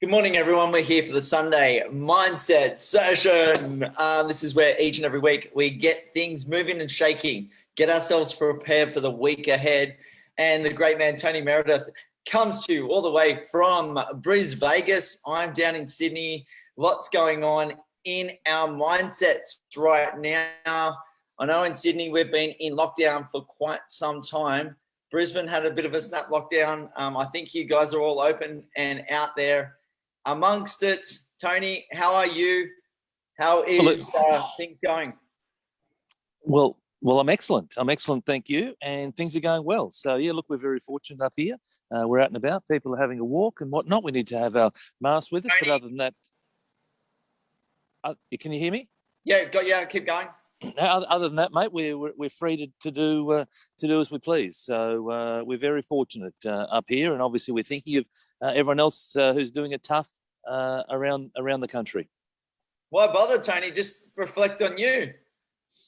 Good morning, everyone. We're here for the Sunday Mindset Session. This is where each and every week we get things moving and shaking, get ourselves prepared for the week ahead. And the great man, Tony Meredith, comes to you all the way from Brisbane, Vegas. I'm down in Sydney. Lots going on in our mindsets right now. I know in Sydney we've been in lockdown for quite some time. Brisbane had a bit of a snap lockdown. I think you guys are all open and out there amongst it. Tony, how are you? How is things going? Well, I'm excellent. Thank you. And things are going well. So, yeah, look, we're very fortunate up here. We're out and about. People are having a walk and whatnot. We need to have our masks with us. Tony? But other than that, can you hear me? Yeah, keep going. Other than that, mate, we're free to do as we please. So we're very fortunate up here, and obviously we're thinking of everyone else who's doing it tough around the country. Why bother, Tony? Just reflect on you.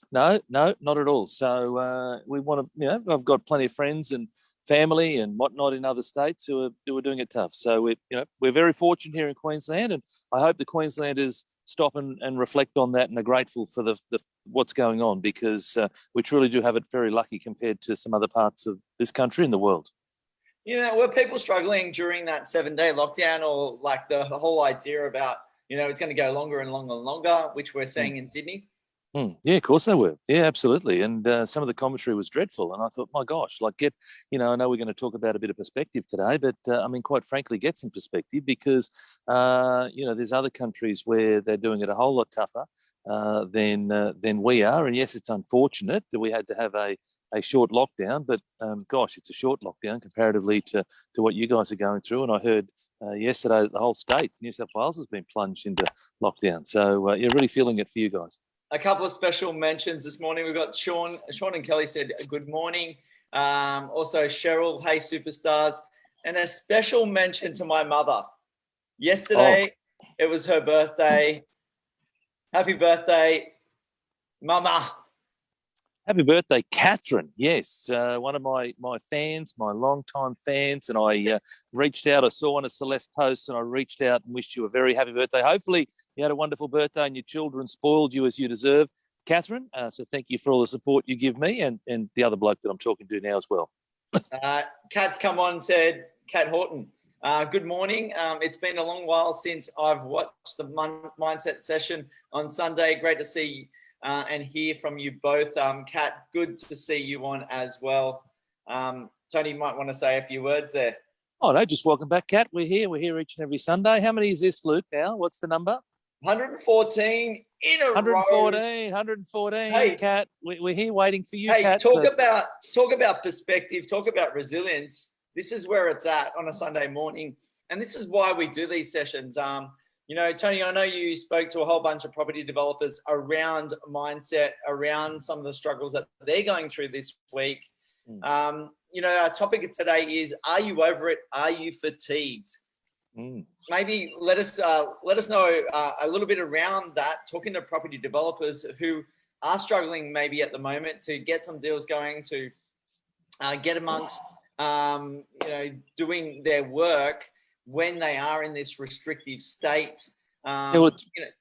No, not at all. So we want to, I've got plenty of friends and family and whatnot in other states who are doing it tough. So we're very fortunate here in Queensland, and I hope the Queenslanders stop and reflect on that and are grateful for the what's going on, because we truly do have it very lucky compared to some other parts of this country and the world. Were people struggling during that 7-day lockdown, or like the whole idea about, it's going to go longer and longer and longer, which we're seeing in Sydney? Yeah, of course they were. Yeah, absolutely. And some of the commentary was dreadful. And I thought, my gosh, I know we're going to talk about a bit of perspective today, but quite frankly, get some perspective, because, there's other countries where they're doing it a whole lot tougher than we are. And yes, it's unfortunate that we had to have a short lockdown, but gosh, it's a short lockdown comparatively to what you guys are going through. And I heard yesterday that the whole state, New South Wales, has been plunged into lockdown. So you're really feeling it for you guys. A couple of special mentions this morning. We've got Sean and Kelly said good morning. Also Cheryl, hey superstars. And a special mention to my mother. Yesterday, It was her birthday. Happy birthday, Mama. Happy birthday, Catherine. Yes, one of my fans, my long-time fans, and I reached out. I saw one of Celeste's posts, and I reached out and wished you a very happy birthday. Hopefully you had a wonderful birthday and your children spoiled you as you deserve, Catherine. So thank you for all the support you give me and the other bloke that I'm talking to now as well. Kat's come on and said, Kat Horton, good morning. It's been a long while since I've watched the Mindset Session on Sunday. Great to see you. And hear from you both. Kat, good to see you on as well. Tony, you might want to say a few words there. Oh, no, just welcome back, Kat. We're here each and every Sunday. How many is this, Luke, now? What's the number? 114 in a 114. Hey, Kat, we're here waiting for you, Kat. Talk about perspective, talk about resilience. This is where it's at on a Sunday morning. And this is why we do these sessions. Tony, I know you spoke to a whole bunch of property developers around mindset, around some of the struggles that they're going through this week. Our topic today is, are you over it? Are you fatigued? Maybe let us know a little bit around that, talking to property developers who are struggling maybe at the moment to get some deals going, to get amongst, doing their work when they are in this restrictive state,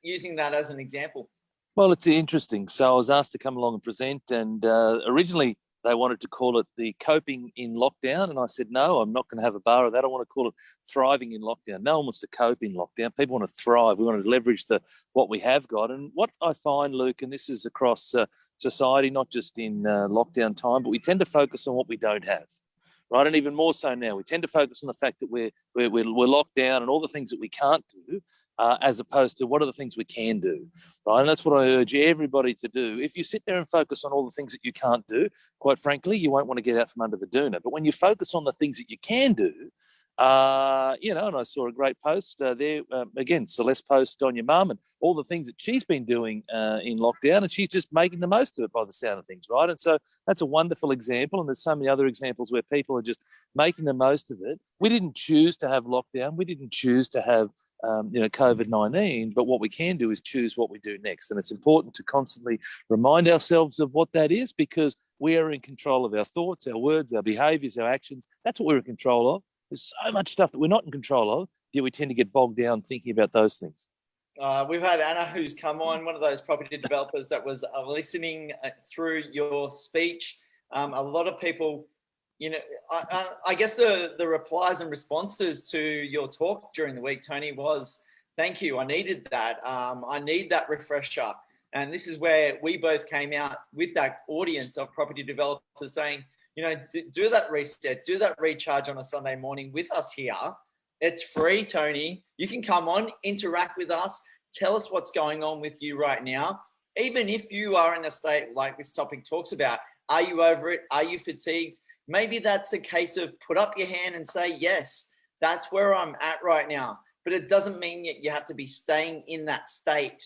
using that as an example. Well, it's interesting. So I was asked to come along and present, and originally they wanted to call it the coping in lockdown. And I said, no, I'm not going to have a bar of that. I want to call it thriving in lockdown. No one wants to cope in lockdown. People want to thrive. We want to leverage what we have got. And what I find, Luke, and this is across society, not just in lockdown time, but we tend to focus on what we don't have. Right, and even more so now, we tend to focus on the fact that we're locked down and all the things that we can't do, as opposed to what are the things we can do, right? And that's what I urge everybody to do. If you sit there and focus on all the things that you can't do, quite frankly, you won't want to get out from under the doona. But when you focus on the things that you can do, and I saw a great post there, again, Celeste post on your mum and all the things that she's been doing in lockdown, and she's just making the most of it by the sound of things, right? And so that's a wonderful example, and there's so many other examples where people are just making the most of it. We didn't choose to have lockdown. We didn't choose to have COVID-19, but what we can do is choose what we do next. And it's important to constantly remind ourselves of what that is, because we are in control of our thoughts, our words, our behaviours, our actions. That's what we're in control of. There's so much stuff that we're not in control of, we tend to get bogged down thinking about those things? We've had Anna, who's come on, one of those property developers that was listening through your speech. A lot of people, I guess the replies and responses to your talk during the week, Tony, was thank you. I needed that. I need that refresher. And this is where we both came out with that audience of property developers saying, do that reset, do that recharge on a Sunday morning with us here. It's free, Tony. You can come on, interact with us, tell us what's going on with you right now. Even if you are in a state like this topic talks about, are you over it? Are you fatigued? Maybe that's a case of put up your hand and say, yes, that's where I'm at right now. But it doesn't mean that you have to be staying in that state.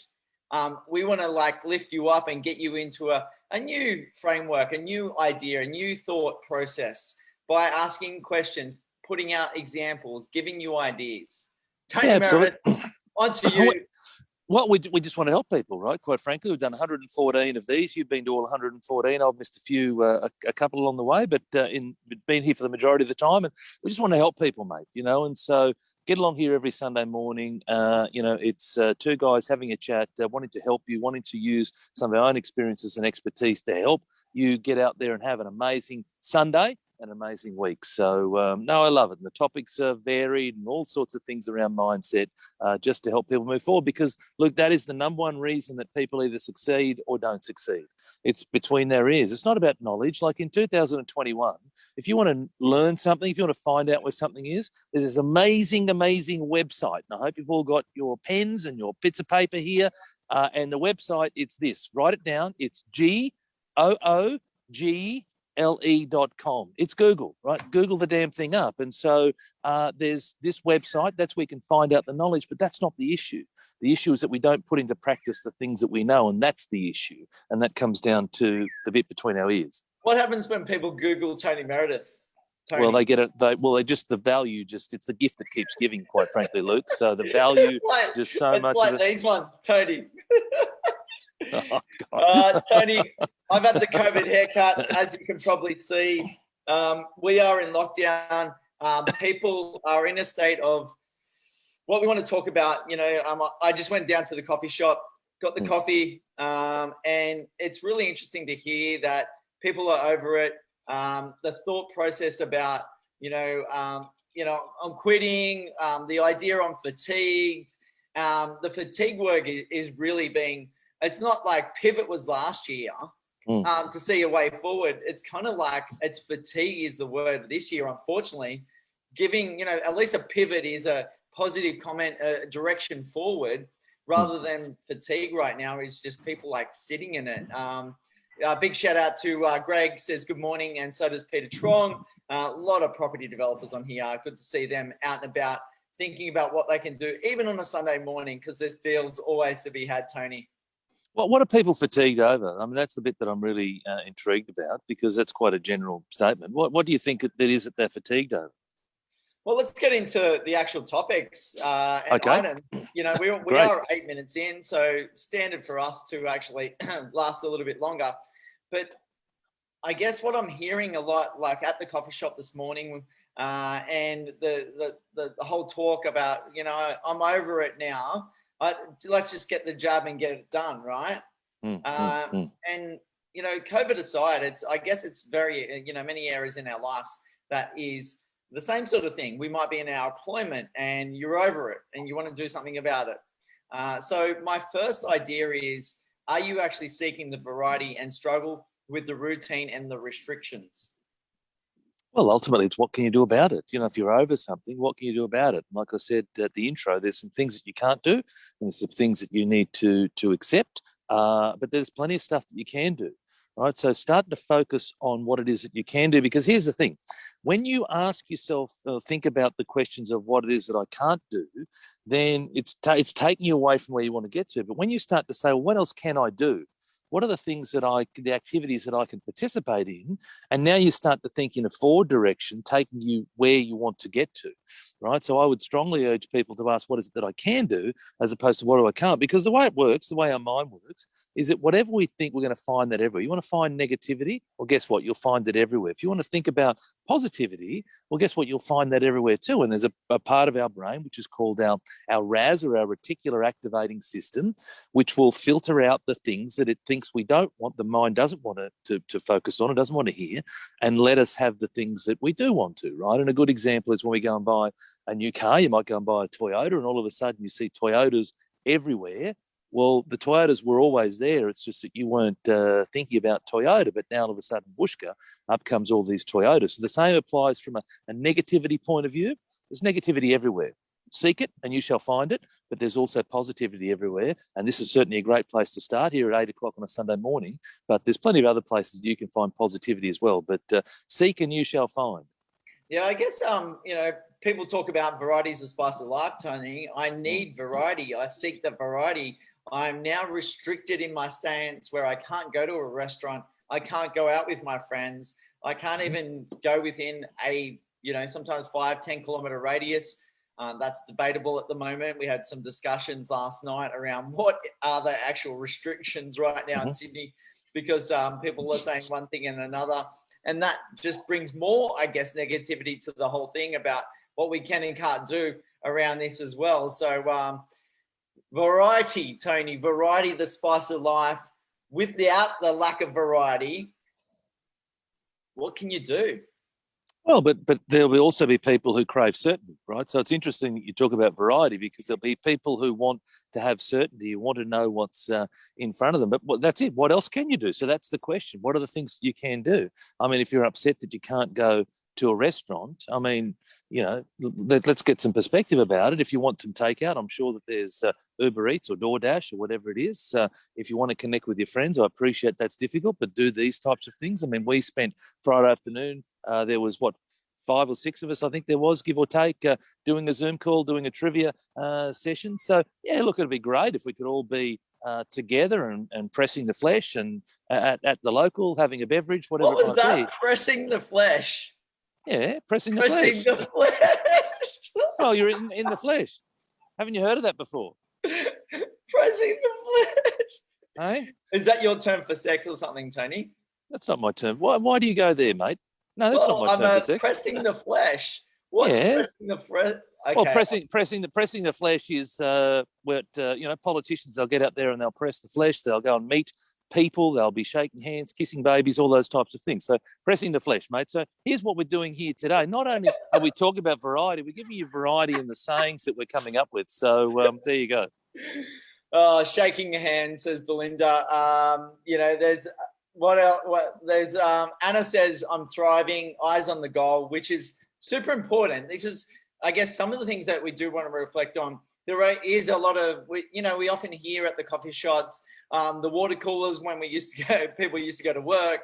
We want to lift you up and get you into a new framework, a new idea, a new thought process by asking questions, putting out examples, giving you ideas. Tony, Meredith, on to you. Well, we just want to help people, right? Quite frankly, we've done 114 of these. You've been to all 114. I've missed a few, a couple along the way, but been here for the majority of the time. And we just want to help people, mate, And so get along here every Sunday morning. It's two guys having a chat, wanting to help you, wanting to use some of our own experiences and expertise to help you get out there and have an amazing Sunday. An amazing week. So, no, I love it. And the topics are varied and all sorts of things around mindset just to help people move forward because, look, that is the number one reason that people either succeed or don't succeed. It's between their ears. It's not about knowledge. Like in 2021, if you want to learn something, if you want to find out where something is, there's this amazing, amazing website. And I hope you've all got your pens and your bits of paper here. And the website, it's this. Write it down. It's GOOGLE.com. It's Google, right? Google the damn thing up. And so there's this website. That's where you can find out the knowledge, but that's not the issue. The issue is that we don't put into practice the things that we know, and that's the issue. And that comes down to the bit between our ears. What happens when people Google Tony Meredith? Tony? Well, they get it. It's the gift that keeps giving, quite frankly, Luke. So the value, just so much. Like these ones, Tony. Oh, Tony, I've had the COVID haircut, as you can probably see. We are in lockdown. People are in a state of what we want to talk about. I just went down to the coffee shop, got the coffee, and it's really interesting to hear that people are over it. The thought process about, I'm quitting, the idea I'm fatigued. The fatigue work is really being, it's not like pivot was last year to see a way forward. It's kind of like it's fatigue is the word this year, unfortunately. Giving, at least a pivot is a positive comment, a direction forward, rather than fatigue right now is just people sitting in it. Big shout out to Greg, says good morning, and so does Peter Trong. A lot of property developers on here. Good to see them out and about thinking about what they can do, even on a Sunday morning, because there's deals always to be had, Tony. Well, what are people fatigued over? I mean, that's the bit that I'm really intrigued about because that's quite a general statement. What do you think that is that they're fatigued over? Well, let's get into the actual topics and items. We are 8 minutes in, so standard for us to actually last a little bit longer. But I guess what I'm hearing a lot, like at the coffee shop this morning, and the whole talk about, I'm over it now. Let's just get the job and get it done, right? And COVID aside, I guess it's very, many areas in our lives that is the same sort of thing. We might be in our employment and you're over it and you want to do something about it. So my first idea is, are you actually seeking the variety and struggle with the routine and the restrictions? Well, ultimately, it's what can you do about it? If you're over something, what can you do about it? Like I said at the intro, there's some things that you can't do, and there's some things that you need to accept. But there's plenty of stuff that you can do, right? So start to focus on what it is that you can do, because here's the thing. When you ask yourself, think about the questions of what it is that I can't do, then it's taking you away from where you want to get to. But when you start to say, well, what else can I do? What are the things the activities that I can participate in? And now you start to think in a forward direction, taking you where you want to get to, right? So I would strongly urge people to ask, what is it that I can do, as opposed to what do I can't? Because the way it works, the way our mind works, is that whatever we think, we're going to find that everywhere. You want to find negativity? Well, guess what? You'll find it everywhere. If you want to think about positivity, well, guess what? You'll find that everywhere too. And there's a part of our brain which is called our RAS, or our reticular activating system, which will filter out the things that it thinks we don't want, the mind doesn't want to focus on, it doesn't want to hear, and let us have the things that we do want to, right? And a good example is when we go and buy a new car. You might go and buy a Toyota, and all of a sudden you see Toyotas everywhere. Well, the Toyotas were always there. It's just that you weren't thinking about Toyota, but now all of a sudden, whooshka, up comes all these Toyotas. So the same applies from a negativity point of view. There's negativity everywhere. Seek it and you shall find it, but there's also positivity everywhere. And this is certainly a great place to start here at 8 o'clock on a Sunday morning, but there's plenty of other places you can find positivity as well. But seek and you shall find. Yeah, I guess, people talk about varieties of spice of life, Tony. I need variety. I seek the variety. I'm now restricted in my stance where I can't go to a restaurant. I can't go out with my friends. I can't even go within a, sometimes 5-10 kilometer radius. That's debatable at the moment. We had some discussions last night around what are the actual restrictions right now in Sydney, because people are saying one thing and another. And that just brings more, I guess, negativity to the whole thing about what we can and can't do around this as well. So, variety, Tony, variety, the spice of life. Without the lack of variety, what can you do? Well, but there will also be people who crave certainty, right? So it's interesting that you talk about variety, because there'll be people who want to have certainty, who want to know what's in front of them. But that's it. What else can you do? So that's the question. What are the things you can do? I mean, if you're upset that you can't go to a restaurant, I mean, let's get some perspective about it. If you want some takeout, I'm sure that there's Uber Eats or DoorDash or whatever it is. If you want to connect with your friends, I appreciate that's difficult, but do these types of things. I mean, we spent Friday afternoon, there was 5 or 6 of us, I think there was, give or take, doing a Zoom call, doing a trivia session. So, yeah, look, it'd be great if we could all be together and pressing the flesh and at the local, having a beverage, whatever What was it might that? be. Pressing the flesh? Yeah, pressing the flesh. The flesh. Well, you're in the flesh. Haven't you heard of that before? Pressing the flesh. Hey? Is that your term for sex or something, Tony? That's not my term. Why do you go there, mate? No, that's not my term for sex. Pressing the flesh. What's pressing the flesh? Okay. Well, pressing the flesh is what politicians, they'll get out there and they'll press the flesh. They'll go and meet people. They'll be shaking hands, kissing babies, all those types of things. So pressing the flesh, mate. So here's what we're doing here today. Not only are we talking about variety, we're giving you variety in the sayings that we're coming up with. So there you go. Oh, shaking hands, says Belinda. There's what else? There's Anna says, I'm thriving, eyes on the goal, which is super important. This is, I guess, some of the things that we do want to reflect on. There is a lot of, we often hear at the coffee shops, the water coolers when people used to go to work,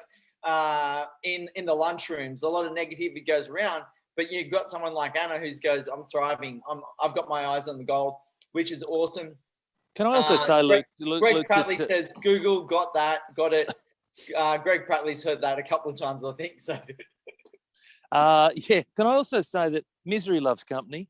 in the lunchrooms, a lot of negativity goes around, but you've got someone like Anna who goes, I'm thriving, I've got my eyes on the goal, which is awesome. Can I also say, Luke, Greg Pratley says, Google got it. Greg Pratley's heard that a couple of times, I think. So, yeah. Can I also say that misery loves company?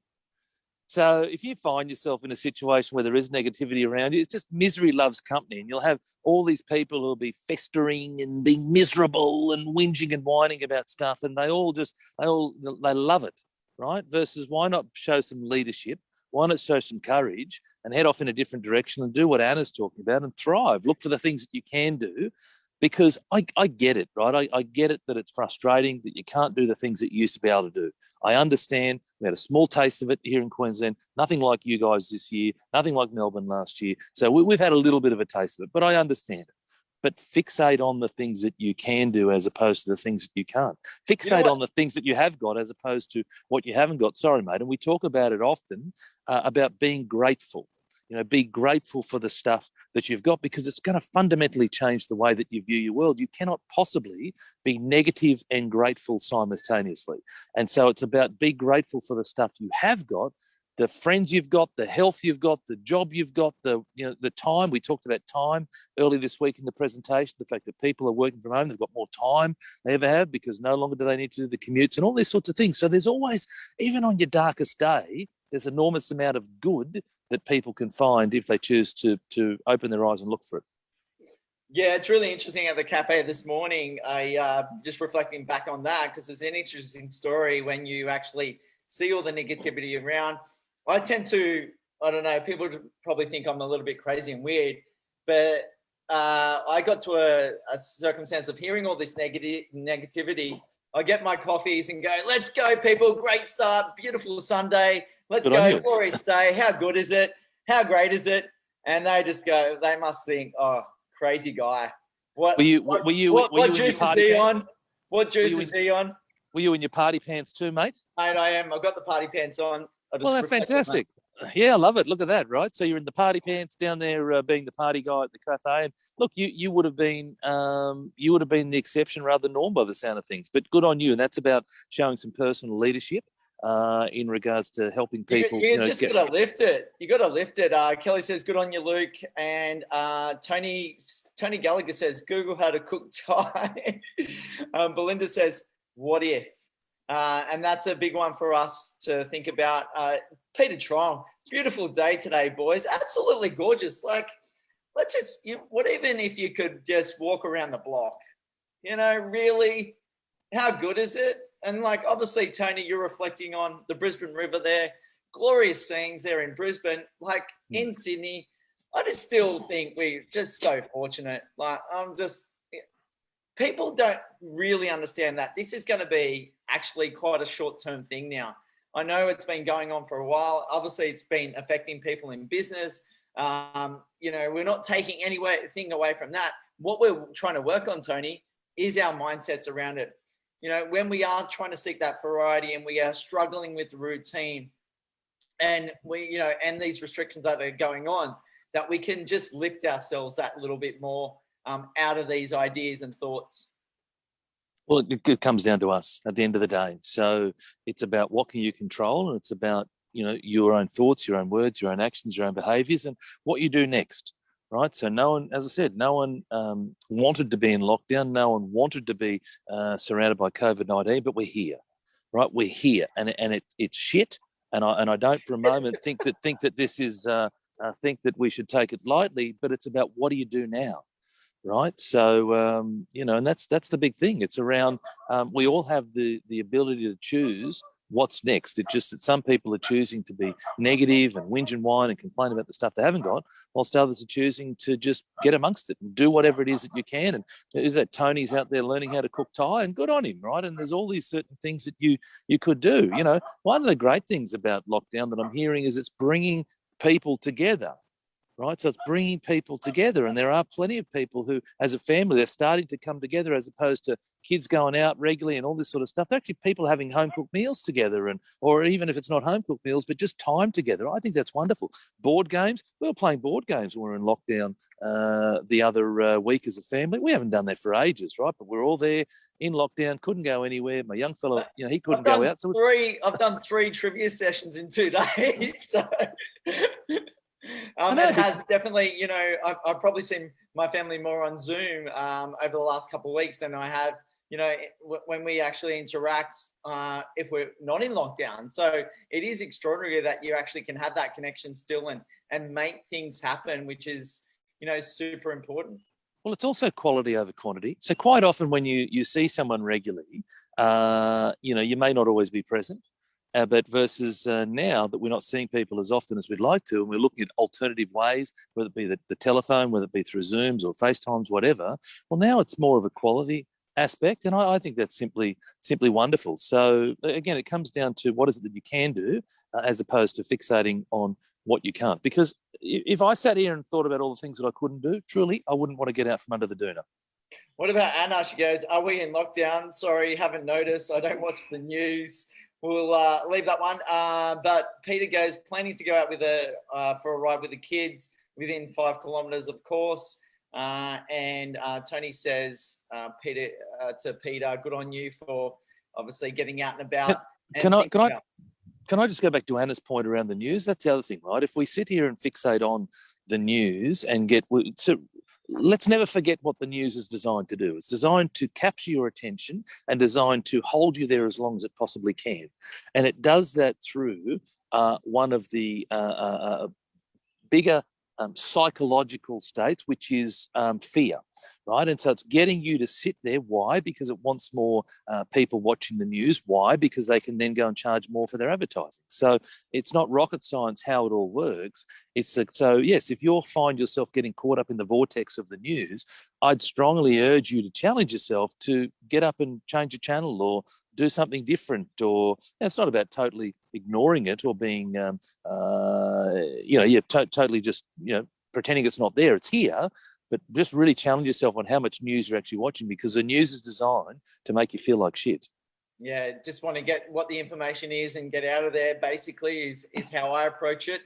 So if you find yourself in a situation where there is negativity around you, it's just misery loves company, and you'll have all these people who'll be festering and being miserable and whinging and whining about stuff, and they love it, right? Versus, why not show some leadership? Why not show some courage and head off in a different direction and do what Anna's talking about and thrive? Look for the things that you can do, because I get it, right? I get it that it's frustrating that you can't do the things that you used to be able to do. I understand. We had a small taste of it here in Queensland, nothing like you guys this year, nothing like Melbourne last year. So we've had a little bit of a taste of it, but I understand it. But fixate on the things that you can do as opposed to the things that you can't. Fixate on the things that you have got as opposed to what you haven't got. Sorry, mate. And we talk about it often, about being grateful. Be grateful for the stuff that you've got, because it's going to fundamentally change the way that you view your world. You cannot possibly be negative and grateful simultaneously. And so it's about be grateful for the stuff you have got, the friends you've got, the health you've got, the job you've got, the time. We talked about time early this week in the presentation, the fact that people are working from home, they've got more time they ever have because no longer do they need to do the commutes and all these sorts of things. So there's always, even on your darkest day, there's an enormous amount of good that people can find if they choose to open their eyes and look for it. Yeah, it's really interesting at the cafe this morning. I just reflecting back on that because it's an interesting story when you actually see all the negativity around. I tend to, I don't know, people probably think I'm a little bit crazy and weird, but I got to a circumstance of hearing all this negativity. I get my coffees and go, let's go, people. Great start. Beautiful Sunday. Let's Good on go. you. Glorious day. How good is it? How great is it? And they just go, they must think, oh, crazy guy. What Were you what in your juice is party he pants? on? What juice is he on? Were you in your party pants too, mate? Mate, I am. I've got the party pants on. I Well, just they're reflect on that. fantastic. Yeah, I love it. Look at that, right? So you're in the party pants down there, being the party guy at the cafe. And look, you would have been the exception rather than norm by the sound of things. But good on you, and that's about showing some personal leadership in regards to helping people. You just got to lift it. You got to lift it. Kelly says, "Good on you, Luke." And Tony Gallagher says, "Google how to cook Thai." Belinda says, "What if?" And that's a big one for us to think about. Peter Trong, beautiful day today, boys. Absolutely gorgeous. Like, let's just, what even if you could just walk around the block? Really, how good is it? And like, obviously, Tony, you're reflecting on the Brisbane River there. Glorious scenes there in Brisbane. Like in Sydney, I just still think we're just so fortunate. Like, people don't really understand that this is going to be actually quite a short-term thing now. I know it's been going on for a while. Obviously, it's been affecting people in business. We're not taking anything away from that. What we're trying to work on, Tony, is our mindsets around it. When we are trying to seek that variety and we are struggling with the routine and and these restrictions that are going on, that we can just lift ourselves that little bit more out of these ideas and thoughts. Well, it comes down to us at the end of the day. So it's about what can you control, and it's about your own thoughts, your own words, your own actions, your own behaviours, and what you do next, right? So no one, as I said, no one wanted to be in lockdown. No one wanted to be surrounded by COVID-19, but we're here, right? We're here, and it's shit. And I don't for a moment think that this is think that we should take it lightly. But it's about what do you do now? Right. So, and that's the big thing. It's around, we all have the ability to choose what's next. It's just that some people are choosing to be negative and whinge and whine and complain about the stuff they haven't got, whilst others are choosing to just get amongst it and do whatever it is that you can. And is that Tony's out there learning how to cook Thai, and good on him, right? And there's all these certain things that you could do. One of the great things about lockdown that I'm hearing is it's bringing people together. Right, so it's bringing people together, and there are plenty of people who, as a family, they're starting to come together, as opposed to kids going out regularly and all this sort of stuff. They're actually people having home cooked meals together, or even if it's not home cooked meals, but just time together. I think that's wonderful. Board games. We were playing board games when we were in lockdown the other week as a family. We haven't done that for ages, right? But we're all there in lockdown, couldn't go anywhere. My young fellow, he couldn't go out. So I've done 3 trivia sessions in 2 days. So. It has definitely, I've probably seen my family more on Zoom over the last couple of weeks than I have, when we actually interact if we're not in lockdown. So it is extraordinary that you actually can have that connection still and make things happen, which is, super important. Well, it's also quality over quantity. So quite often when you see someone regularly, you may not always be present. But versus now that we're not seeing people as often as we'd like to, and we're looking at alternative ways, whether it be the telephone, whether it be through Zooms or FaceTimes, whatever. Well, now it's more of a quality aspect, and I think that's simply wonderful. So again, it comes down to what is it that you can do, as opposed to fixating on what you can't. Because if I sat here and thought about all the things that I couldn't do, truly, I wouldn't want to get out from under the doona. What about Anna? She goes, "Are we in lockdown? Sorry, haven't noticed. I don't watch the news." We'll leave that one. But Peter goes, planning to go out for a ride with the kids within 5 kilometres, of course. And Tony says, Peter, good on you for obviously getting out and about. Can I just go back to Anna's point around the news? That's the other thing, right? If we sit here and fixate on the news and let's never forget what the news is designed to do. It's designed to capture your attention and designed to hold you there as long as it possibly can. And it does that through one of the bigger psychological states, which is fear, right? And so it's getting you to sit there. Why? Because it wants more people watching the news. Why? Because they can then go and charge more for their advertising. So it's not rocket science how it all works. It's so yes, if you find yourself getting caught up in the vortex of the news, I'd strongly urge you to challenge yourself to get up and change a channel or do something different. Or it's not about totally ignoring it or being, totally just, pretending it's not there. It's here, but just really challenge yourself on how much news you're actually watching, because the news is designed to make you feel like shit. Yeah, just want to get what the information is and get out of there, basically, is how I approach it.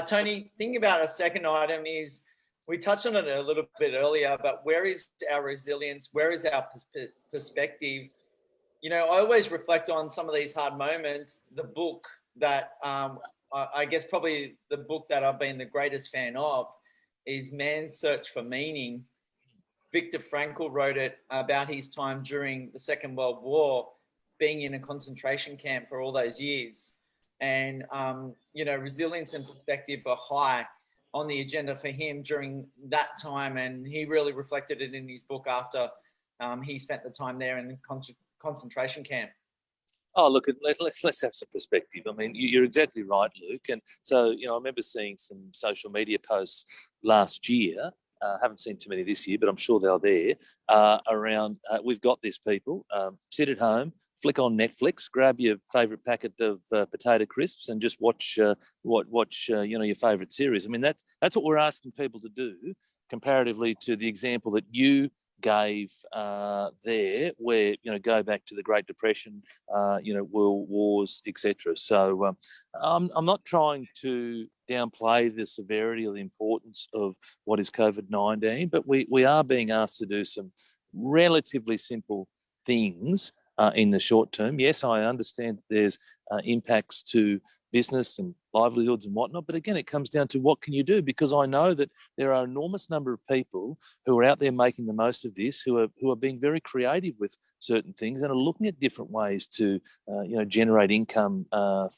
Tony, thinking about a second item is, we touched on it a little bit earlier, but where is our resilience? Where is our perspective? I always reflect on some of these hard moments. The book that I guess probably the book that I've been the greatest fan of is Man's Search for Meaning. Viktor Frankl wrote it about his time during the Second World War, being in a concentration camp for all those years. And, resilience and perspective are high on the agenda for him during that time. And he really reflected it in his book after he spent the time there in the concentration camp. Oh, look, let's have some perspective. I mean, you're exactly right, Luke. And so, I remember seeing some social media posts last year. Haven't seen too many this year, but I'm sure they're there, around, we've got this, people. Sit at home, flick on Netflix, grab your favourite packet of potato crisps and just watch your favourite series. I mean, that's what we're asking people to do, comparatively to the example that you gave there, where go back to the Great Depression, world wars, etc. So I'm not trying to downplay the severity or the importance of what is COVID-19, but we are being asked to do some relatively simple things in the short term. Yes, I understand there's impacts to business and livelihoods and whatnot, but again, it comes down to what can you do? Because I know that there are an enormous number of people who are out there making the most of this, who are being very creative with certain things and are looking at different ways to generate income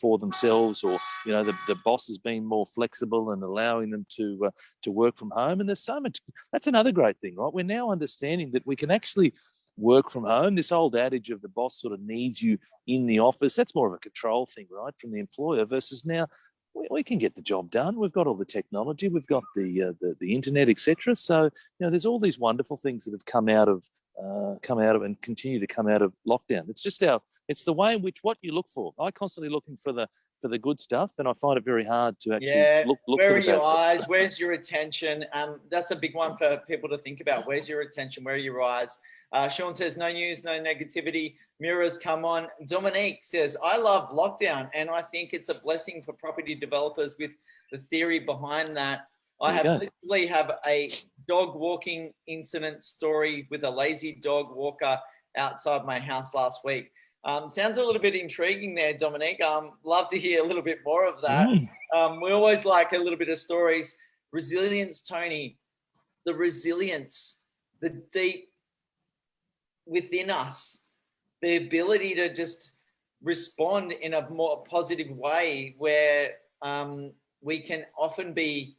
for themselves, or the boss is being more flexible and allowing them to work from home. And there's so much. That's another great thing, right? We're now understanding that we can actually work from home. This old adage of the boss sort of needs you in the office, that's more of a control thing, right, from the employer, versus now we can get the job done. We've got all the technology, we've got the internet, etc. So there's all these wonderful things that have come out of and continue to come out of lockdown. It's the way in which what you look for. I constantly looking for the good stuff, and I find it very hard to actually look where for the bad stuff. Where are your eyes? Where's your attention? That's a big one for people to think about. Where's your attention? Where are your eyes? Sean says, no news, no negativity. Mirrors come on. Dominique says, I love lockdown, and I think it's a blessing for property developers with the theory behind that. Literally have a dog walking incident story with a lazy dog walker outside my house last week. Sounds a little bit intriguing there, Dominique. Love to hear a little bit more of that. We always like a little bit of stories. Resilience, Tony, the resilience, the deep within us, the ability to just respond in a more positive way, where we can often be,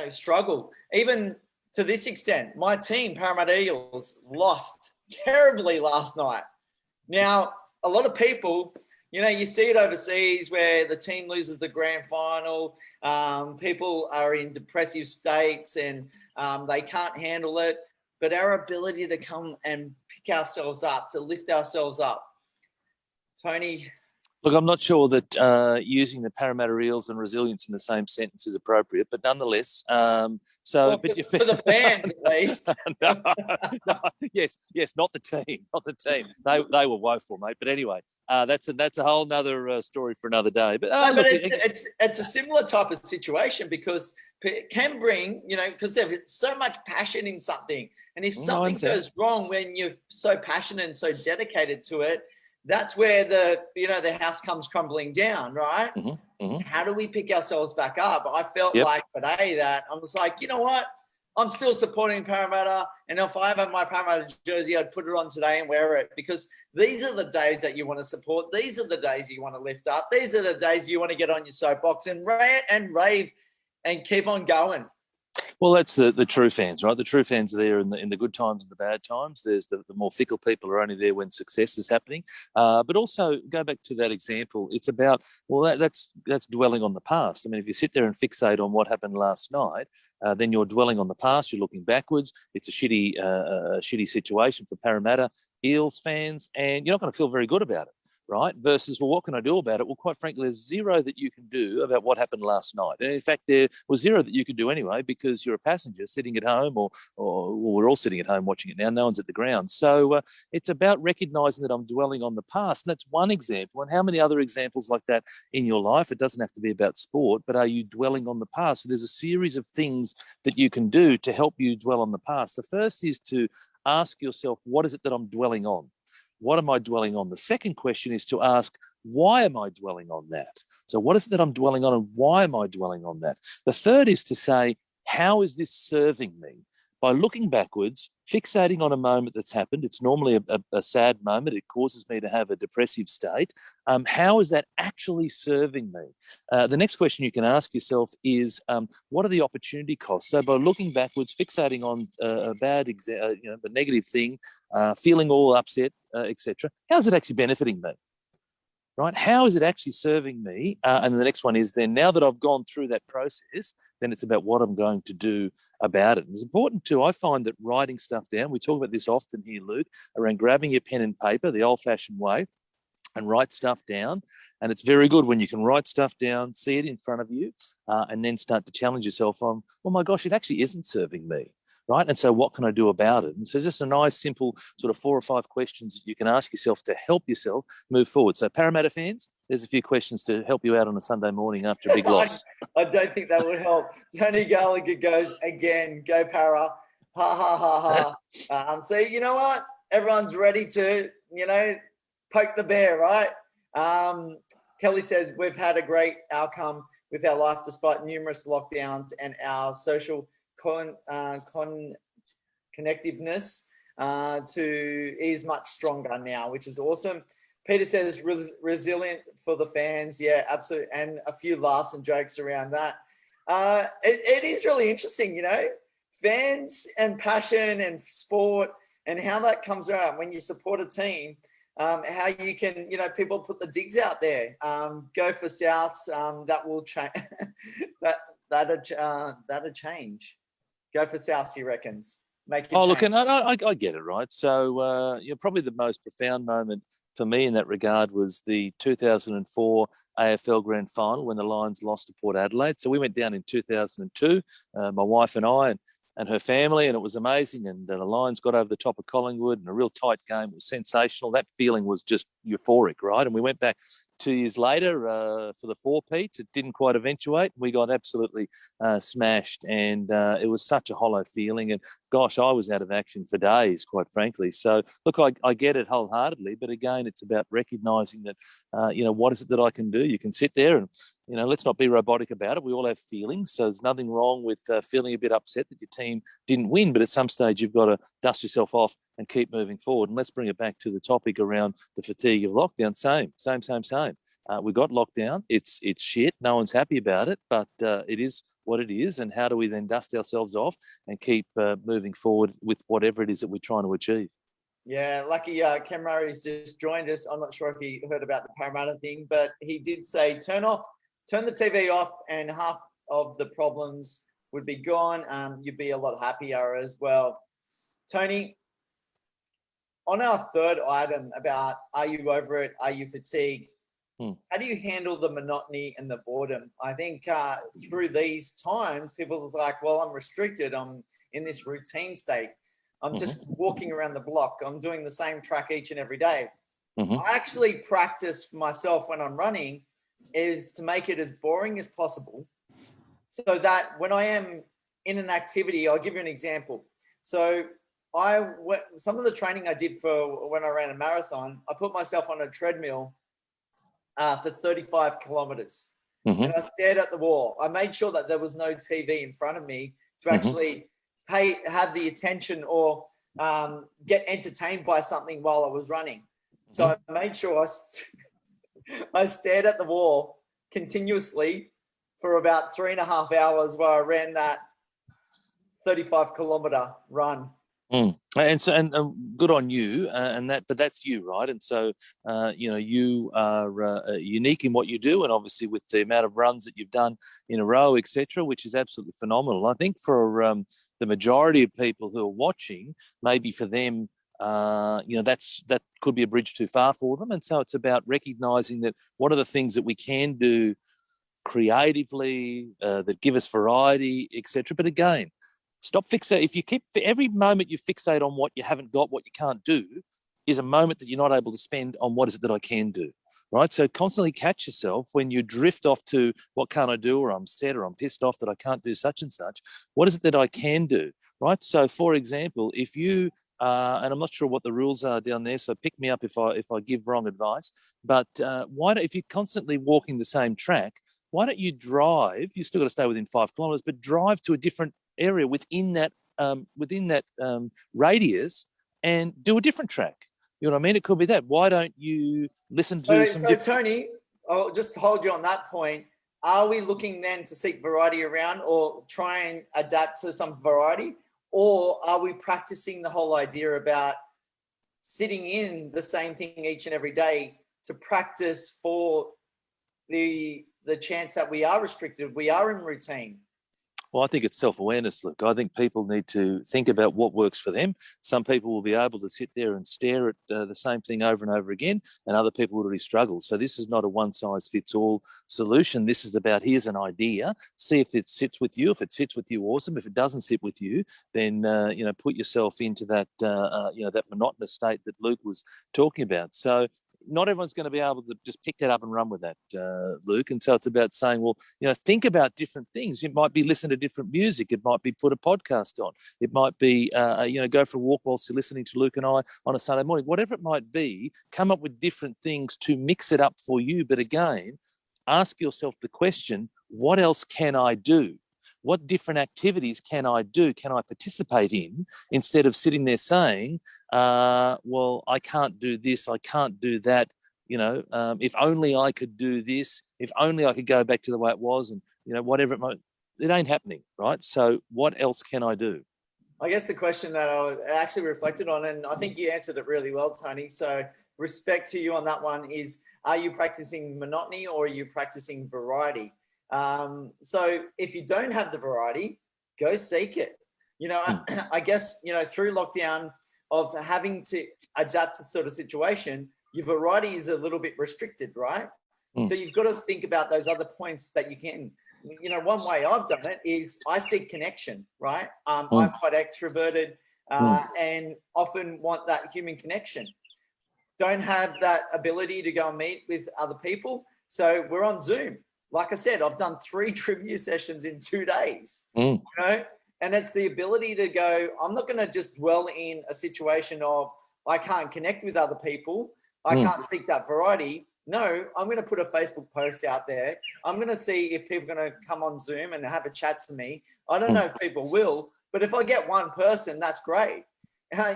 struggle. Even to this extent, my team, Parramatta Eagles, lost terribly last night. Now, a lot of people, you see it overseas where the team loses the grand final. People are in depressive states and they can't handle it. But our ability to come and pick ourselves up, to lift ourselves up. Tony? Look, I'm not sure that using the Parramatta Eels and resilience in the same sentence is appropriate, but nonetheless, for the fans at least. no, yes, not the team. They were woeful, mate. But anyway, that's a whole nother story for another day. But, it's a similar type of situation, because it can bring, because there's so much passion in something, and if something goes wrong when you're so passionate and so dedicated to it, that's where the house comes crumbling down, right? How do we pick ourselves back up? I felt like today that I was like, you know what? I'm still supporting Parramatta, and if I have my Parramatta jersey, I'd put it on today and wear it, because these are the days that you want to support. These are the days you want to lift up. These are the days you want to get on your soapbox and rant and rave and keep on going. Well, that's the true fans, right? The true fans are there in the good times and the bad times. There's the more fickle people are only there when success is happening. But also go back to that example. It's about, well, that's dwelling on the past. I mean, if you sit there and fixate on what happened last night, then you're dwelling on the past. You're looking backwards. It's a shitty situation for Parramatta Eels fans, and you're not going to feel very good about it. Right? Versus, well, what can I do about it? Well, quite frankly, there's zero that you can do about what happened last night. And in fact, there was zero that you could do anyway, because you're a passenger sitting at home, or we're all sitting at home watching it now. No one's at the ground. So it's about recognizing that I'm dwelling on the past. And that's one example. And how many other examples like that in your life? It doesn't have to be about sport, but are you dwelling on the past? So there's a series of things that you can do to help you dwell on the past. The first is to ask yourself, what is it that I'm dwelling on? What am I dwelling on? The second question is to ask, why am I dwelling on that? So what is it that I'm dwelling on, and why am I dwelling on that? The third is to say, how is this serving me? By looking backwards, fixating on a moment that's happened, it's normally a sad moment. It causes me to have a depressive state. How is that actually serving me? The next question you can ask yourself is, what are the opportunity costs? So by looking backwards, fixating on a bad, the negative thing, feeling all upset, etc., how's it actually benefiting me? Right? How is it actually serving me? And the next one is then, now that I've gone through that process, then it's about what I'm going to do about it. And it's important too, I find, that writing stuff down, we talk about this often here, Luke, around grabbing your pen and paper, the old-fashioned way, and write stuff down. And it's very good when you can write stuff down, see it in front of you, and then start to challenge yourself on, oh my gosh, it actually isn't serving me. Right. And so what can I do about it? And so just a nice, simple sort of 4 or 5 questions that you can ask yourself to help yourself move forward. So Parramatta fans, there's a few questions to help you out on a Sunday morning after a big loss. I don't think that would help. Tony Gallagher goes again, go Para. Ha, ha, ha, ha. So you know what? Everyone's ready to, poke the bear, right? Kelly says, we've had a great outcome with our life despite numerous lockdowns, and our social connectiveness is much stronger now, which is awesome. Peter says resilient for the fans. Yeah, absolutely. And a few laughs and jokes around that. It is really interesting, fans and passion and sport, and how that comes out when you support a team. How you can, people put the digs out there. Go for Souths. That will change. that'll change. Go for South, he reckons. Make it change. Look, and I get it, right? So, probably the most profound moment for me in that regard was the 2004 AFL Grand Final when the Lions lost to Port Adelaide. So we went down in 2002, my wife and I, and her family, and it was amazing. And the Lions got over the top of Collingwood, and a real tight game. It was sensational. That feeling was just euphoric, right? And we went back 2 years later for the four-peat. It didn't quite eventuate. We got absolutely smashed, and it was such a hollow feeling. And gosh, I was out of action for days, quite frankly. So look, I get it wholeheartedly, but again, it's about recognising that, what is it that I can do? You can sit there and, let's not be robotic about it. We all have feelings, so there's nothing wrong with feeling a bit upset that your team didn't win, but at some stage you've got to dust yourself off and keep moving forward. And let's bring it back to the topic around the fatigue of lockdown. Same. We got locked down. It's shit. No one's happy about it, but it is what it is. And how do we then dust ourselves off and keep moving forward with whatever it is that we're trying to achieve? Yeah, lucky Ken Murray's just joined us. I'm not sure if he heard about the Parramatta thing, but he did say turn the TV off and half of the problems would be gone. You'd be a lot happier as well. Tony, on our third item about are you over it, are you fatigued, how do you handle the monotony and the boredom? I think through these times, people are like, well, I'm restricted. I'm in this routine state. I'm just walking around the block. I'm doing the same track each and every day. I actually practice for myself when I'm running is to make it as boring as possible so that when I am in an activity, I'll give you an example. So some of the training I did for when I ran a marathon, I put myself on a treadmill for 35 kilometers. And I stared at the wall. I made sure that there was no TV in front of me to actually have the attention or get entertained by something while I was running. So I made sure I stared at the wall continuously for about 3.5 hours while I ran that 35-kilometer run. And good on you, but that's you, right? And so you are unique in what you do, and obviously with the amount of runs that you've done in a row, etc., which is absolutely phenomenal. I think for the majority of people who are watching, maybe for them, that could be a bridge too far for them, and so it's about recognizing that what are the things that we can do creatively that give us variety, etc. But again, stop fixate. If you keep every moment you fixate on what you haven't got, what you can't do, is a moment that you're not able to spend on what is it that I can do, right? So constantly catch yourself when you drift off to what can't I do, or I'm sad, or I'm pissed off that I can't do such and such. What is it that I can do, right? So, for example, if you and I'm not sure what the rules are down there, so pick me up if I give wrong advice. But if you're constantly walking the same track, why don't you drive? You still got to stay within 5 kilometres, but drive to a different area within that radius and do a different track. You know what I mean? It could be that. Why don't you listen to some different... Tony, I'll just hold you on that point. Are we looking then to seek variety around, or try and adapt to some variety? Or are we practicing the whole idea about sitting in the same thing each and every day to practice for the chance that we are restricted, we are in routine? Well, I think it's self-awareness, Luke. I think people need to think about what works for them. Some people will be able to sit there and stare at the same thing over and over again, and other people will really struggle. So this is not a one-size-fits-all solution. This is about, here's an idea, see if it sits with you. If it sits with you, awesome. If it doesn't sit with you, then, put yourself into that, that monotonous state that Luke was talking about. So not everyone's going to be able to just pick that up and run with that, Luke. And so it's about saying, well, think about different things. It might be listen to different music. It might be put a podcast on. It might be, go for a walk whilst you're listening to Luke and I on a Sunday morning. Whatever it might be, come up with different things to mix it up for you. But again, ask yourself the question, what else can I do? What different activities can I do? Can I participate in, instead of sitting there saying, well, I can't do this, I can't do that. If only I could do this, if only I could go back to the way it was, and, whatever it might, it ain't happening, right? So what else can I do? I guess the question that I actually reflected on, and I think you answered it really well, Tony. So respect to you on that one is, are you practicing monotony or are you practicing variety? So if you don't have the variety, go seek it. I guess, through lockdown of having to adapt to sort of situation, your variety is a little bit restricted, right? So you've got to think about those other points that you can, one way I've done it is I seek connection, right? I'm quite extroverted and often want that human connection. Don't have that ability to go and meet with other people. So we're on Zoom. Like I said, I've done 3 trivia sessions in 2 days, and it's the ability to go, I'm not going to just dwell in a situation of I can't connect with other people. I can't seek that variety. No, I'm going to put a Facebook post out there. I'm going to see if people are going to come on Zoom and have a chat to me. I don't know if people will, but if I get one person, that's great.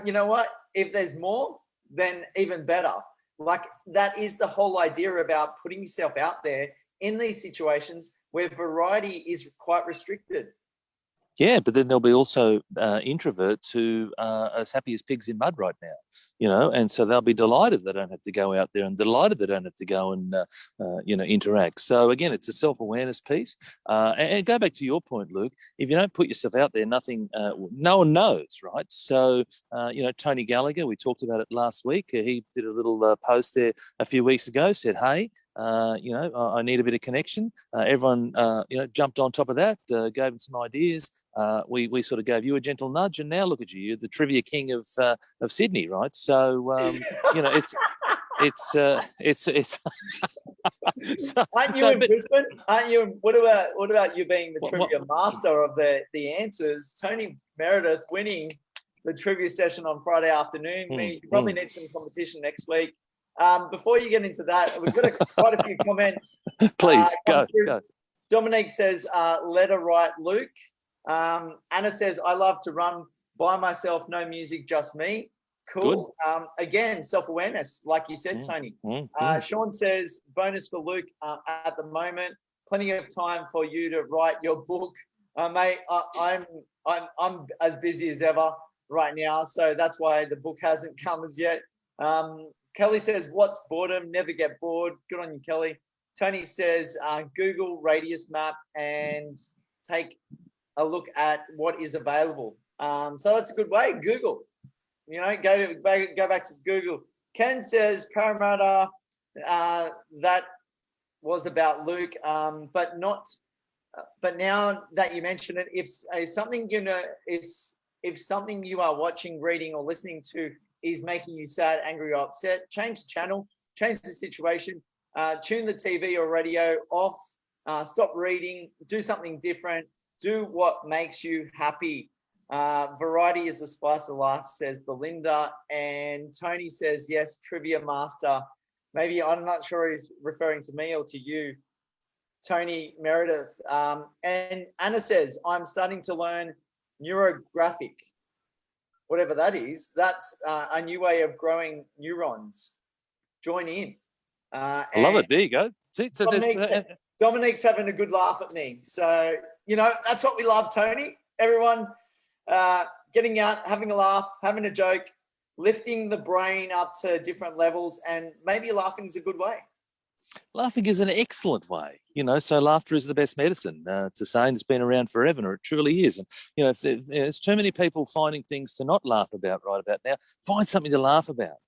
You know what? If there's more, then even better. Like, that is the whole idea about putting yourself out there in these situations where variety is quite restricted. Yeah, but then there'll be also introverts who are as happy as pigs in mud right now, and so they'll be delighted they don't have to go out there, and delighted they don't have to go and, interact. So again, it's a self-awareness piece. And go back to your point, Luke, if you don't put yourself out there, no one knows, right? So, Tony Gallagher, we talked about it last week. He did a little post there a few weeks ago, said, hey, I need a bit of connection. Everyone, jumped on top of that, gave him some ideas. We sort of gave you a gentle nudge, and now look at you. You're the trivia king of Sydney, right? So, it's. Aren't you in Brisbane? Aren't you? What about you being the trivia master of the answers? Tony Meredith winning the trivia session on Friday afternoon. You probably need some competition next week. Before you get into that, we've got quite a few comments. Please, go. Dominique says, letter write Luke. Anna says, I love to run by myself, no music, just me. Cool. Again, self-awareness, like you said, Tony. Sean says, bonus for Luke at the moment. Plenty of time for you to write your book Mate, I'm as busy as ever right now, so that's why the book hasn't come as yet. Kelly says, "What's boredom? Never get bored." Good on you, Kelly. Tony says, "Google radius map and take a look at what is available." So that's a good way. Google, go back to Google. Ken says, "Parramatta, that was about Luke, but not. But now that you mention it, if something if something you are watching, reading, or listening to is making you sad, angry, or upset, change the channel, change the situation, tune the TV or radio off, stop reading, do something different, do what makes you happy." Variety is the spice of life, says Belinda. And Tony says, yes, trivia master. Maybe I'm not sure he's referring to me or to you, Tony Meredith. And Anna says, I'm starting to learn neurographic, whatever that is. That's a new way of growing neurons. Join in. I love it. There you go. See, so Dominique's having a good laugh at me. So, that's what we love, Tony. Everyone getting out, having a laugh, having a joke, lifting the brain up to different levels, and maybe laughing is a good way. Laughing is an excellent way, so laughter is the best medicine. It's a saying that's been around forever, and it truly is. And, if there's too many people finding things to not laugh about right about now, find something to laugh about,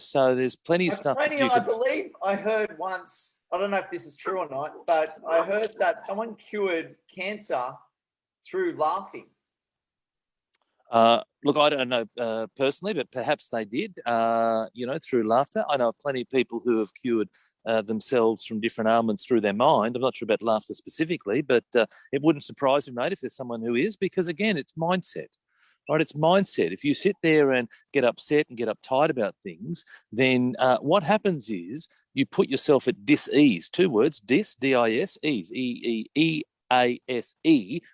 so there's plenty of stuff. I believe I heard once, I don't know if this is true or not, but I heard that someone cured cancer through laughing. Look, I don't know personally, but perhaps they did, through laughter. I know plenty of people who have cured themselves from different ailments through their mind. I'm not sure about laughter specifically, but it wouldn't surprise me, mate, if there's someone who is, because, again, it's mindset. Right, it's mindset. If you sit there and get upset and get uptight about things, then what happens is you put yourself at dis-ease. 2 words, dis, D-I-S, ease, E-E-E-A-S-E,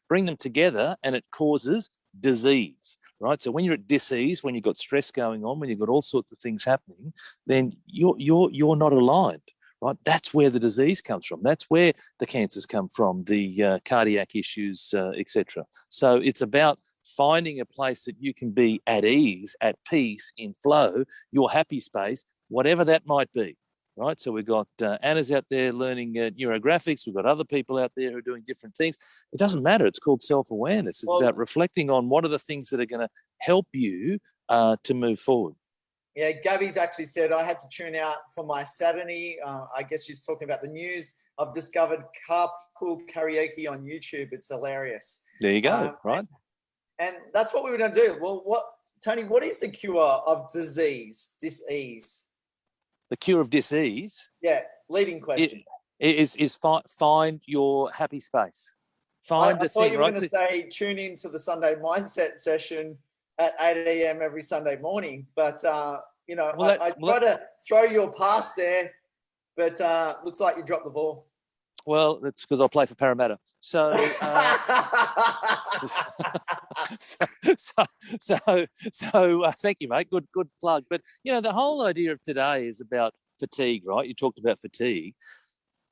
bring them together, and it causes disease, right? So when you're at dis-ease, when you've got stress going on, when you've got all sorts of things happening, then you're not aligned, right? That's where the disease comes from. That's where the cancers come from, the cardiac issues, etc. So it's about finding a place that you can be at ease, at peace, in flow, your happy space, whatever that might be. Right, so we've got Anna's out there learning neurographics. We've got other people out there who are doing different things. It doesn't matter. It's called self-awareness. It's about reflecting on what are the things that are going to help you to move forward. Yeah, Gabby's actually said, I had to tune out for my Saturday. I guess she's talking about the news. I've discovered carpool karaoke on YouTube. It's hilarious. There you go, right? And that's what we were going to do. Well, Tony, what is the cure of dis-ease? The cure of dis-ease? Yeah, leading question. Is find your happy space. Find the thing, right? I thought you were going to say tune into the Sunday mindset session at 8 a.m. every Sunday morning. But, I try to throw your pass there, but looks like you dropped the ball. Well, it's because I play for Parramatta. So, thank you, mate. Good plug. But, the whole idea of today is about fatigue, right? You talked about fatigue.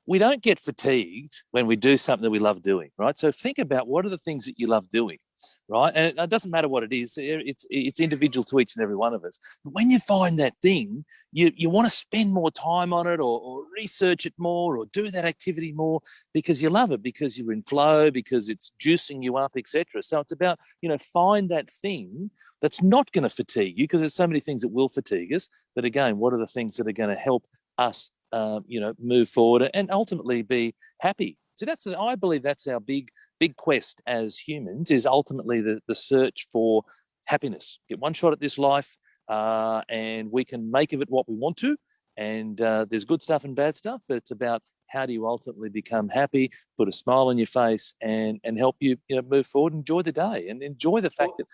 We don't get fatigued when we do something that we love doing, right? So think about what are the things that you love doing, right? And it doesn't matter what it is. It's individual to each and every one of us. But when you find that thing, you want to spend more time on it or research it more or do that activity more because you love it, because you're in flow, because it's juicing you up, etc. So it's about, find that thing that's not going to fatigue you, because there's so many things that will fatigue us. But again, what are the things that are going to help us move forward and ultimately be happy? So I believe that's our big quest as humans, is ultimately the search for happiness. Get one shot at this life, and we can make of it what we want to. And there's good stuff and bad stuff, but it's about how do you ultimately become happy, put a smile on your face, and help you, move forward, enjoy the day, and enjoy the fact that,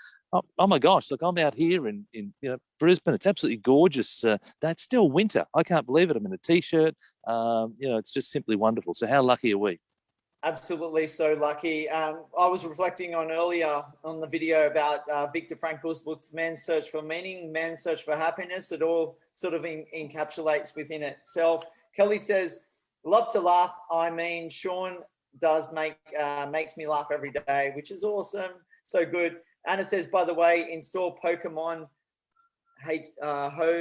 oh my gosh, look, I'm out here in Brisbane. It's absolutely gorgeous. It's still winter. I can't believe it. I'm in a T-shirt. It's just simply wonderful. So how lucky are we? Absolutely so lucky. I was reflecting on earlier on the video about Viktor Frankl's book, Man's Search for Meaning, Man's Search for Happiness. It all sort of encapsulates within itself. Kelly says, love to laugh. I mean, Sean does makes me laugh every day, which is awesome. So good. Anna says, by the way, install Pokemon Pokemon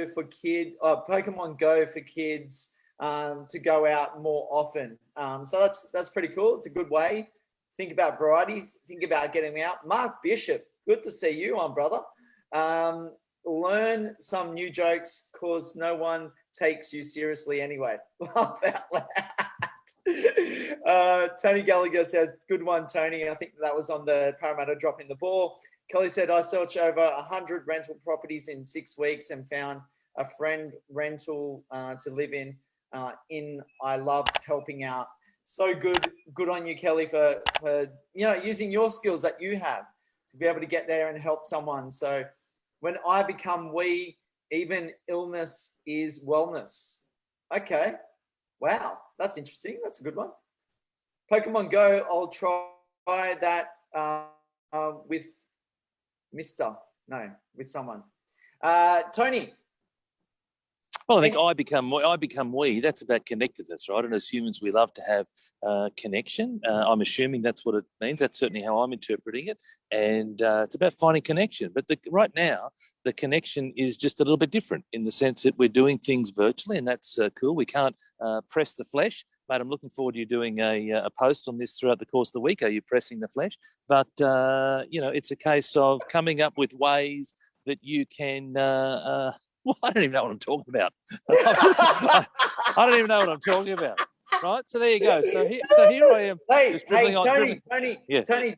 Go for kids to go out more often. So that's pretty cool. It's a good way. Think about varieties. Think about getting out. Mark Bishop, good to see you on, brother. Learn some new jokes because no one takes you seriously anyway. Laugh out loud. Tony Gallagher says, good one, Tony. I think that was on the Parramatta dropping the ball. Kelly said, I searched over 100 rental properties in 6 weeks and found a friend rental to live in. I loved helping out. So good. Good on you, Kelly, for using your skills that you have to be able to get there and help someone. So when I become we, even illness is wellness. Okay. Wow. That's interesting. That's a good one. Pokemon Go, I'll try that with someone. Tony. Well, I think I become we. That's about connectedness, right? And as humans, we love to have connection. I'm assuming that's what it means. That's certainly how I'm interpreting it. And it's about finding connection. But right now, the connection is just a little bit different in the sense that we're doing things virtually, and that's cool. We can't press the flesh. Mate, I'm looking forward to you doing a post on this throughout the course of the week. Are you pressing the flesh? But, it's a case of coming up with ways that you can... well, I don't even know what I'm talking about. I don't even know what I'm talking about. Right? So there you go. So here I am. Hey, Tony,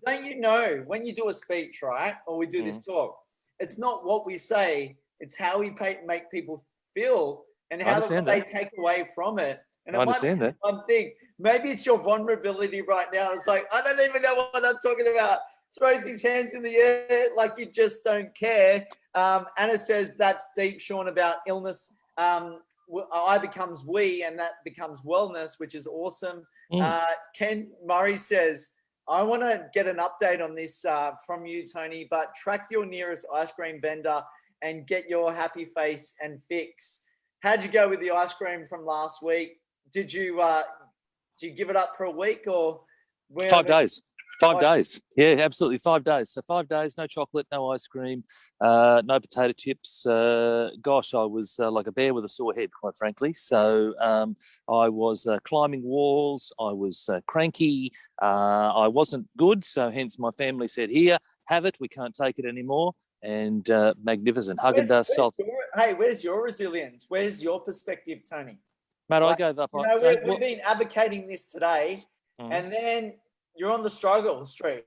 don't you know when you do a speech, right? Or we do this talk, it's not what we say, it's how we make people feel and how they take away from it. And I understand that. One thing, maybe it's your vulnerability right now. It's like, I don't even know what I'm talking about. Throws his hands in the air like you just don't care. Anna says that's deep, Sean, about illness. I becomes we, and that becomes wellness, which is awesome. Ken Murray says, I want to get an update on this from you, Tony, but track your nearest ice cream vendor and get your happy face and fix. How'd you go with the ice cream from last week? Did you give it up for a week or? 5 days. 5 days. Yeah, absolutely. 5 days. So 5 days, no chocolate, no ice cream, no potato chips. Gosh, I was like a bear with a sore head, quite frankly. So I was climbing walls. I was cranky. I wasn't good. So hence my family said, here, have it. We can't take it anymore. And magnificent. Haagen-Dazs salt. Where's your resilience? Where's your perspective, Tony? Mate, I gave up. We've been advocating this today, and then you're on the struggle street.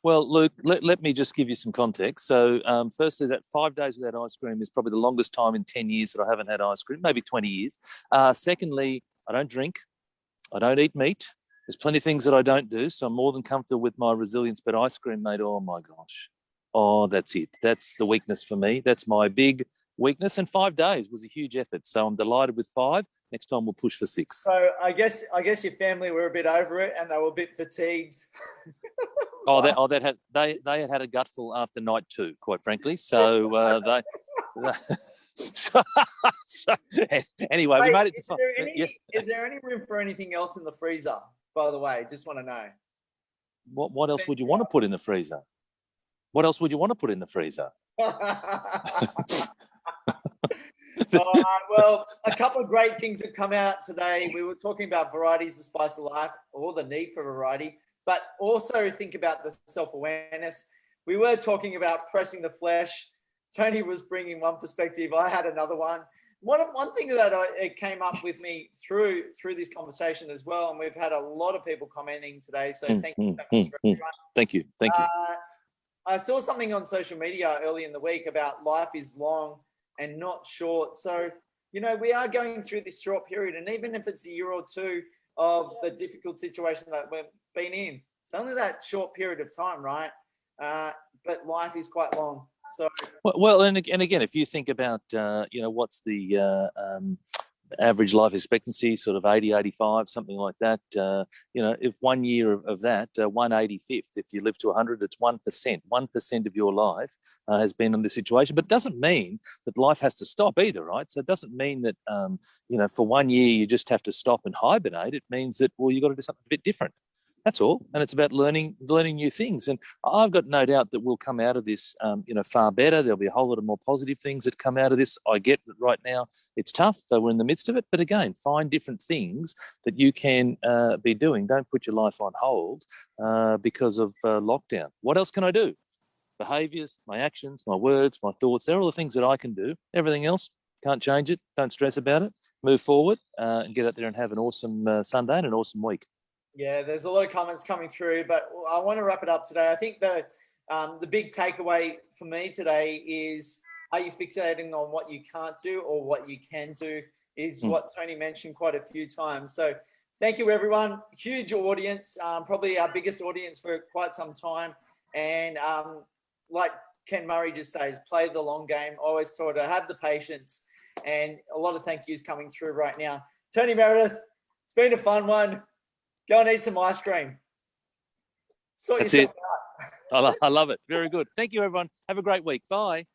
Well, Luke, let me just give you some context. So, firstly, that 5 days without ice cream is probably the longest time in 10 years that I haven't had ice cream, maybe 20 years. Secondly, I don't drink. I don't eat meat. There's plenty of things that I don't do, so I'm more than comfortable with my resilience. But ice cream, mate, oh, my gosh. Oh, that's it. That's the weakness for me. That's my big weakness. And 5 days was a huge effort. So I'm delighted with 5. Next time we'll push for 6. So I guess your family were a bit over it and they were a bit fatigued. They had a gutful after night 2, quite frankly. So anyway, we made it to 5. Is there any room for anything else in the freezer? By the way, just want to know. What else would you want to put in the freezer? What else would you want to put in the freezer? Well, a couple of great things have come out today. We were talking about varieties, the spice of life, or the need for variety, but also think about the self-awareness. We were talking about pressing the flesh. Tony was bringing one perspective. I had another one. One thing that it came up with me through this conversation as well, and we've had a lot of people commenting today, so thank you so much for everyone. Thank you. I saw something on social media early in the week about life is long and not short. So, we are going through this short period, and even if it's a year or two of the difficult situation that we've been in, it's only that short period of time, right? But life is quite long. So, well, and again, if you think about, what's the average life expectancy, sort of 80, 85, something like that. If 1 year of that, 1/85th, if you live to 100, it's 1%. 1% of your life has been in this situation. But it doesn't mean that life has to stop either, right? So it doesn't mean that, for 1 year you just have to stop and hibernate. It means that, well, you've got to do something a bit different. That's all. And it's about learning new things. And I've got no doubt that we'll come out of this, far better. There'll be a whole lot of more positive things that come out of this. I get that right now it's tough. So we're in the midst of it. But again, find different things that you can be doing. Don't put your life on hold because of lockdown. What else can I do? Behaviours, my actions, my words, my thoughts, they're all the things that I can do. Everything else, can't change it. Don't stress about it. Move forward and get out there and have an awesome Sunday and an awesome week. Yeah, there's a lot of comments coming through, but I want to wrap it up today. I think the big takeaway for me today is, are you fixating on what you can't do or what you can do, is what Tony mentioned quite a few times. So thank you, everyone. Huge audience, probably our biggest audience for quite some time. And like Ken Murray just says, play the long game. Always taught to have the patience, and a lot of thank yous coming through right now. Tony, Meredith, it's been a fun one. Go and eat some ice cream. Sort That's yourself it. I love it. Very good. Thank you, everyone. Have a great week. Bye.